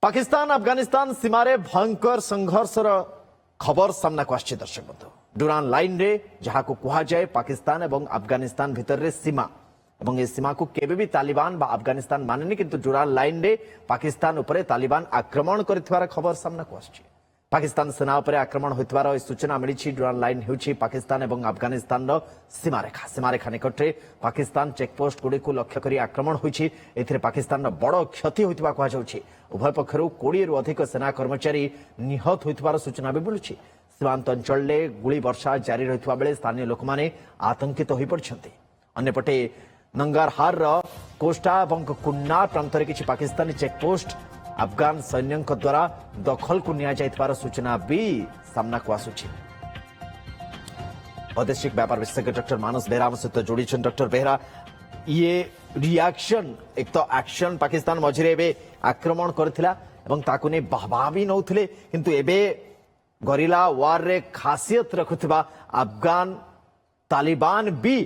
पाकिस्तान अफगानिस्तान सीमारे भयंकर संघर्षर खबर सामना को आछि दर्शक बंधु। डुरान लाइन रे जहाँ को कहा जाए पाकिस्तान एवं अफगानिस्तान भितर रे सीमा एवं ए सीमा को केबे भी तालिबान बा अफगानिस्तान मानेनी, किंतु डुरान लाइन रे पाकिस्तान उपरे तालिबान आक्रमण करथिवार खबर सामना को आछि। पाकिस्तान सेना उपरे आक्रमण होइतवार सूचना मिली। डुरान लाइन हेउछि पाकिस्तान एवं अफगानिस्तान सीमारेखा निकटरे पाकिस्तान चेकपोस्ट गुडी को लक्ष्य करी आक्रमण होइछि। एथिरे पाकिस्तान बड़ क्षति होइतबा कहा जाउछि। उभय पक्षरु 20 रु अधिक सेना कर्मचारी निहत होइतबार सूचना भी मिलुछि। सीमांत अंचल में गुली वर्षा जारी रहितबा बेले स्थानीय लोक माने आतंकित होई पड़छन्ति। अन्यपटे नंगारहार कोस्टा एवं कुन्नार प्रांत में किछि पाकिस्तानी चेकपोस्ट अफगान सैन्यों द्वारा दखल को निया जाइतबार सूचना भी सामना को आसुछि। वैदेशिक व्यापार विशेषज्ञ डॉक्टर मानस बेहरा सहित जोड़ी। डॉक्टर बेहरा, ये रिएक्शन एक तो एक्शन पाकिस्तान मझिरे एबे आक्रमण करथिला एवं ताकु ने बाहबा भी नउथिले, किंतु एबे गरिला वार रे खासियत रखुथिबा अफगान तालिबान भी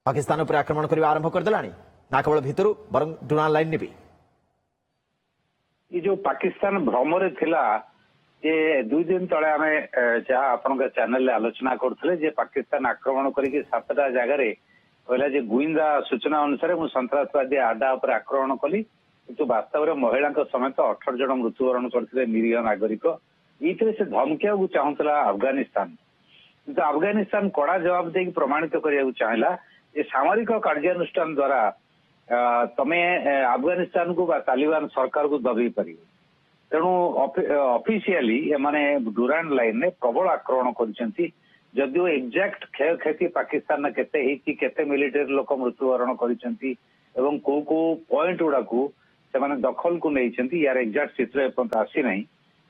पाकिस्तान पर आक्रमण करबा आरंभ कर देलानी, ना केवल भितरु बरं डुरान लाइन ने भी। ये जो पाकिस्तान भ्रमरे थिला जे 2 दिन तले आमे जहाँ आपनका चैनल ले आलोचना करथले जे पाकिस्तान आक्रमण करिके 7टा जगह रे कहला जे गुइंदा सूचना अनुसार मु सन्त्रासवादी आडा पर आक्रमण कली, किंतु वास्तव रे महिला समेत 18 जन मृत्युवरण करथिले निरीह नागरिक। इतरे से धमकिया को चाहूला अफगानिस्तान, किंतु अफगानिस्तान कड़ा जवाब दे प्रमाणित करिया चाहला जे सामरिक कार्यानुष्ठान द्वारा तमे अफगानिस्तान को तालिबान सरकार को दबी पार। तेणु ऑफिशियली माने डुरान लाइन ने प्रबल आक्रमण कर जदिव एक्जाक्ट क्षयक्षति पाकिस्तान केते हेची केते मिलिटरी लोक मृत्युवरण करिसेंती एवं को पॉइंट गुडा को से माने दखल को नहीं यार एक्जाक्ट चित्र एपंत आसी नहीं,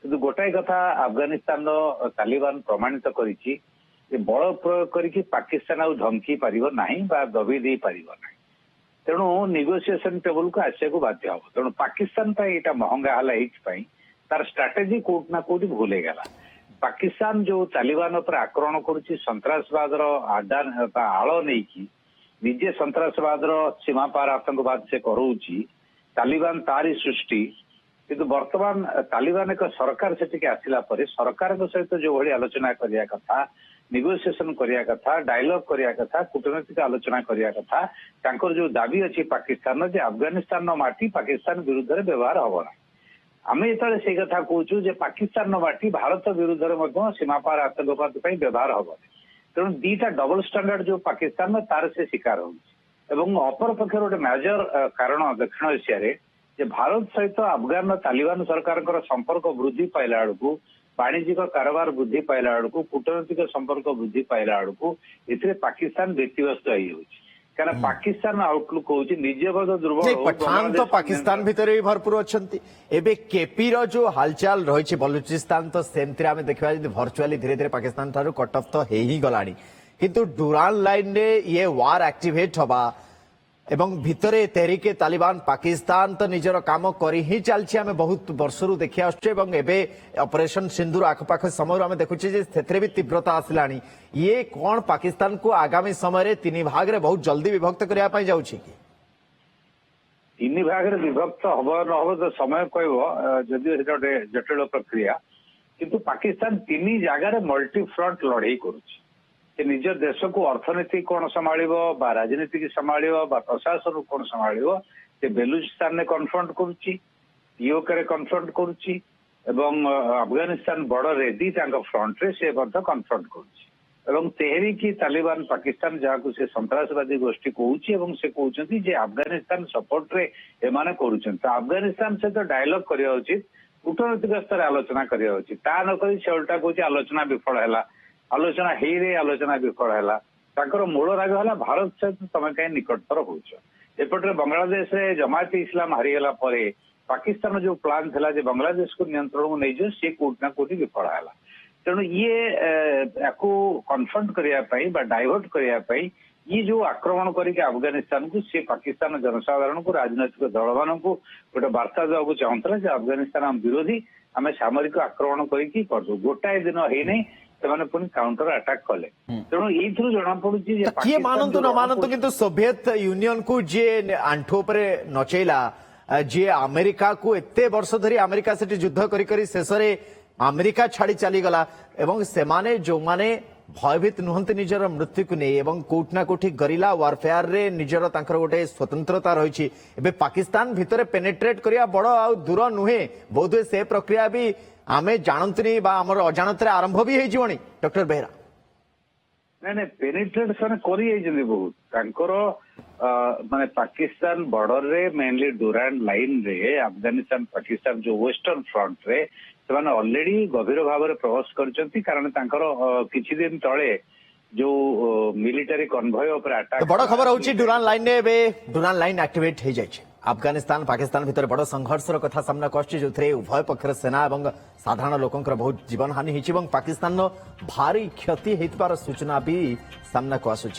किंतु गोटाए कथा अफगानिस्तान तालिबान प्रमाणित करिछि जे बल प्रयोग करिकि पाकिस्तान आ धमकी पारिबो नाही बा दबी दे पारिबो नाही। तेणु नेगोशिएशन टेबल को आसिया को बाध्य हम। तेणु पाकिस्तान यहाँ महंगा है तार स्ट्राटेजी कोट ना कोटी भूल गला। पाकिस्तान जो तालिबान पर आक्रमण करुच्ची सन्त्रासवाद आडा आड़ नहीं कि निजे सन्त्रासवाद सीमा पार आतंकवाद से करोची तालिबान तारी सृष्टि, किंतु वर्तमान तालिबान एक सरकार से आसिला परे सरकार सहित जो भाई आलोचना करिया कथा, नेगोशिएशन करिया कथा, डायलॉग करिया कथा, कूटनैतिक आलोचना करिया कथा, तांकर जो दाबी अच्छी पाकिस्तान जे अफगानिस्तान माटी पाकिस्तान विरुद्ध रे व्यवहार हबो ना। आमे एतले से कथा कहूछु जे पाकिस्तान माटी भारत विरुद्ध रे मध्य सीमा पार आतंकवाद पई व्यवहार हबो। तेणु दीटा डबल स्टैंडर्ड जो पाकिस्तान में तार से शिकार होउछि एवं अपर पक्षर गोटे मेजर कारण दक्षिण एशिया रे जे भारत सहित अफगान तालिबान सरकार संपर्क वृद्धि पाइला बेलू, वाणिज्यिक कारोबार वृद्धि पाइला बेलू, कूटनैतिक संपर्क वृद्धि पाइला बेलू एथिरे पाकिस्तान व्यतिव्यस्त होना पाकिस्तान आउटलुक होउछि निजबद दुर्बल। पठान तो पाकिस्तान भितर भी भरपूर अछंती। एबे केपी रो जो हालचाल रही बलुचिस्तान तो सेमती आम देखा भर्चुआली धीरे धीरे पाकिस्तान ठारू कट ऑफ तो हे ही गलानी, किंतु डुरान लाइन रे ये वार एक्टिवेट हवा एवं भितरे तेहरिके तालिबान पाकिस्तान तो निजर काम करी ही चलछि। आमे बहुत वर्षरु देखि आछे एवं एबे ऑपरेशन सिंदूर आखपाख समय आमे देखुछि जे सेथरे भी तीव्रता आसिलानी। ये कौन पाकिस्तान को आगामी समय रे 3 भाग रे बहुत जल्दी विभक्त करिया पई जाउछि कि 3 भाग रे विभक्त हबो न हबो तो समय कहबो जदि एटा जटिल प्रक्रिया, किंतु पाकिस्तान 3 जगह रे मल्टी फ्रंट लड़ाई करूछि। निज देश को अर्थनीति कौन संभालिबो बा राजनीति की संभालिबो बा प्रशासन कौन संभालिबो से बेलुचिस्तान ने कन्फ्रंट करूची, पीओके रे कन्फ्रंट करूची एवं अफगानिस्तान बॉर्डर रे दी तांका फ्रंट रे से बर्थ कन्फ्रंट करूची एवं तेहरिकी तालिबान पाकिस्तान जहाँ को से सन्त्रासवादी गोष्ठी कहूची एवं से कहउछंती जे अफगानिस्तान सपोर्ट रे एमाने करूछंती। अफगानिस्तान से तो डायलॉग करिया उचित, कूटनैतिक स्तर आलोचना करिया उचित, ता न करी से उल्टा कहूची आलोचना विफल हैला, आलोचना हे रे आलोचना विफल है। ताकर मूल राग है भारत सहित तमें कहीं निकटतर होच। एपटे बांग्लादेश रे जमाती इस्लाम हारीगला परे पाकिस्तान जो प्लान था जे बांग्लादेश को नियंत्रण में नहीं जो सी कोट ना कोटी विफल है। तेणु ये कन्फ्रंट करने डाइवर्ट करने ये जो आक्रमण करके अफगानिस्तान को सी पाकिस्तान जनसाधारण को राजनैतिक दल मान को गोटे वार्ता देवाक चाहूला अफगानिस्तान आम विरोधी आम सामरिक आक्रमण करके गोटाए दिन है नहीं ସେମାନେ ପୁଣି କାଉଣ୍ଟର ଆଟାକ୍ କଲେ। ତେଣୁ ଏଇଥିରୁ ଜଣା ପଡୁଛି ଯେ କିଏ ମାନନ୍ତୁ ନ ମାନନ୍ତୁ କିନ୍ତୁ ସୋଭିଏତ ୟୁନିୟନ କୁ ଯିଏ ଆଣ୍ଠୁ ଉପରେ ନଚେଇଲା जी अमेरिका को एते वर्ष धरी अमेरिका से युद्ध करी शेष अमेरिका छाड़ी चलीगला एवं सेमाने जो माने भयभीत नुहंती निजर मृत्यु को नहीं एवं कोठना कोठी गरिला वारफेयर रे निजर तांकर गोटे स्वतंत्रता रही एबे पाकिस्तान भितर पेनेट्रेट करिया बड़ आ दूर नुहे बोधे से प्रक्रिया भी आमे जानतनी बा हमर अजाणतरे आरंभ भी हेजिवणी डॉक्टर बेहरा ନାଇଁ ନାଇଁ ପେନିଟ୍ରେଟ୍ ସେମାନେ କରିଯାଇଛନ୍ତି ବହୁତ ତାଙ୍କର ମାନେ ପାକିସ୍ତାନ ବର୍ଡରରେ ମେନଲି ଡୁରାଣ୍ଡ ଲାଇନ ରେ ଆଫଗାନିସ୍ତାନ ପାକିସ୍ତାନ ଯୋଉ ୱେଷ୍ଟର୍ଣ୍ଣ ଫ୍ରଣ୍ଟ ରେ ସେମାନେ ଅଲରେଡି ଗଭୀର ଭାବରେ ପ୍ରବେଶ କରିଛନ୍ତି କାରଣ ତାଙ୍କର କିଛି ଦିନ ତଳେ ଯୋଉ ମିଲିଟାରୀ କନଭୟ ଉପରେ ଆଟାକ बड़ खबर होची डुरान लाइन ने बे डुरान लाइन एक्टिवेट हो जाए अफगानिस्तान पाकिस्तान भितर बड़ संघर्षर कथा सामना आसछि जो उभय पक्षर सेना और साधारण लोकंकर बहुत जीवन हानि होती पाकिस्तान भारी क्षति होइतबार सूचना भी सामना को आसुछि।